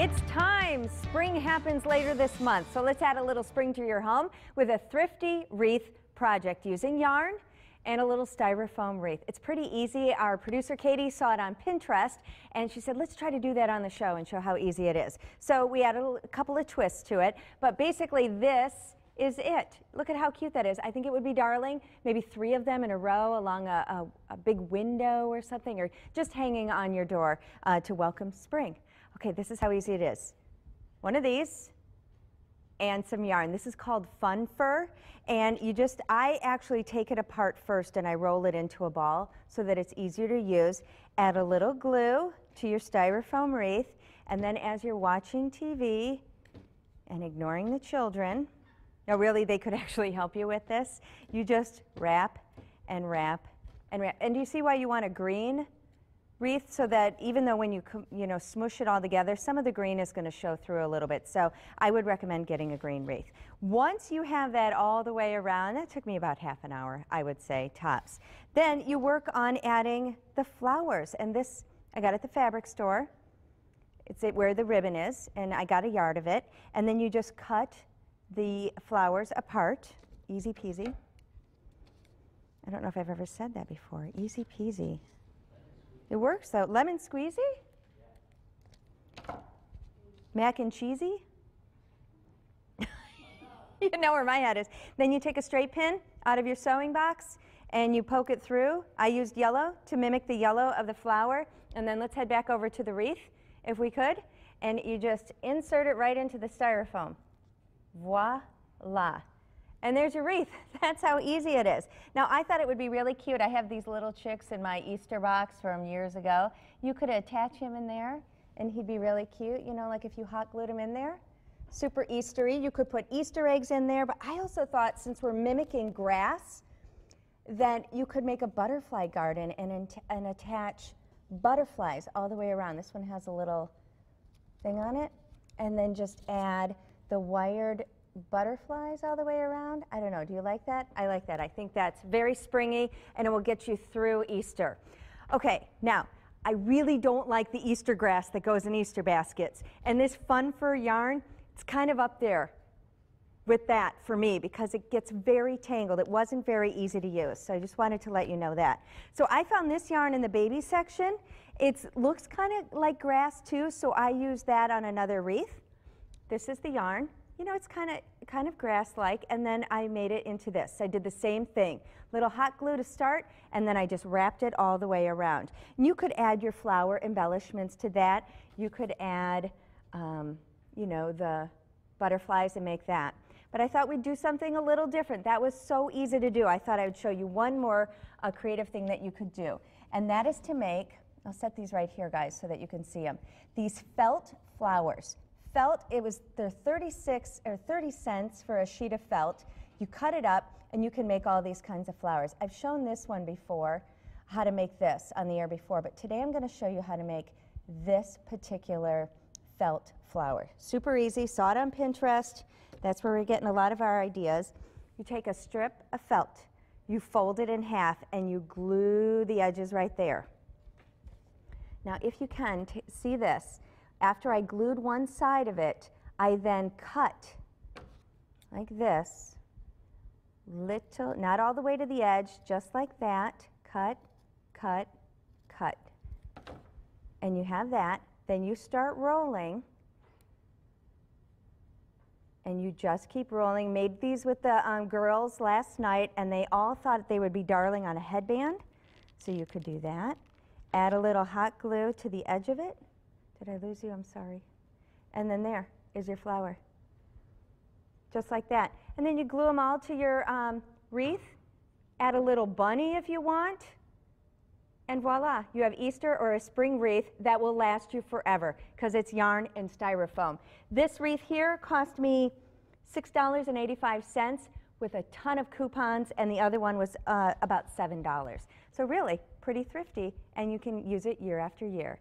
It's time! Spring happens later this month, so let's add a little spring to your home with a thrifty wreath project using yarn and a little styrofoam wreath. It's pretty easy. Our producer Katie saw it on Pinterest and she said, let's try to do that on the show and show how easy it is. So we added a couple of twists to it, but basically this is it. Look at how cute that is. I think it would be darling, maybe 3 of them in a row along a big window or something, or just hanging on your door to welcome spring. Okay, this is how easy it is. One of these and some yarn. This is called Fun Fur, and I actually take it apart first and I roll it into a ball so that it's easier to use. Add a little glue to your styrofoam wreath, and then as you're watching TV and ignoring the children, now really they could actually help you with this, you just wrap and wrap and wrap. And do you see why you want a green wreath? So that even though when you smush it all together, some of the green is going to show through a little bit. So I would recommend getting a green wreath. Once you have that all the way around, that took me about half an hour, I would say, tops. Then you work on adding the flowers. And this, I got at the fabric store. It's where the ribbon is, and I got a yard of it. And then you just cut the flowers apart. Easy peasy. I don't know if I've ever said that before. Easy peasy. It works though. Lemon squeezy? Mac and cheesy? You know where my head is. Then you take a straight pin out of your sewing box and you poke it through. I used yellow to mimic the yellow of the flower. And then let's head back over to the wreath, if we could. And you just insert it right into the styrofoam. Voila. And there's your wreath. That's how easy it is. Now, I thought it would be really cute. I have these little chicks in my Easter box from years ago. You could attach him in there, and he'd be really cute, you know, like if you hot glued him in there. Super Eastery. You could put Easter eggs in there, but I also thought, since we're mimicking grass, that you could make a butterfly garden and attach butterflies all the way around. This one has a little thing on it, and then just add the wired butterflies all the way around. I don't know, do you like that? I like that. I think that's very springy and it will get you through Easter. Okay, now I really don't like the Easter grass that goes in Easter baskets, and this Fun Fur yarn, it's kind of up there with that for me because it gets very tangled. It wasn't very easy to use, so I just wanted to let you know that. So I found this yarn in the baby section. It looks kind of like grass too, so I used that on another wreath. This is the yarn. You know, it's kind of grass-like, and then I made it into this. I did the same thing. Little hot glue to start, and then I just wrapped it all the way around. And you could add your flower embellishments to that. You could add, you know, the butterflies and make that. But I thought we'd do something a little different. That was so easy to do. I thought I would show you one more creative thing that you could do, and that is to make, I'll set these right here, guys, so that you can see them, these felt flowers. Felt, they're 36 or 30 cents for a sheet of felt. You cut it up and you can make all these kinds of flowers. I've shown this one before, how to make this on the air before, but today I'm going to show you how to make this particular felt flower. Super easy, saw it on Pinterest. That's where we're getting a lot of our ideas. You take a strip of felt, you fold it in half, and you glue the edges right there. Now if you can, see this. After I glued one side of it, I then cut like this, little, not all the way to the edge, just like that, cut, cut, cut. And you have that. Then you start rolling, and you just keep rolling. Made these with the girls last night, and they all thought they would be darling on a headband, so you could do that. Add a little hot glue to the edge of it. Did I lose you? I'm sorry. And then there is your flower. Just like that. And then you glue them all to your wreath. Add a little bunny if you want. And voila, you have Easter or a spring wreath that will last you forever because it's yarn and styrofoam. This wreath here cost me $6.85 with a ton of coupons, and the other one was about $7. So really, pretty thrifty, and you can use it year after year.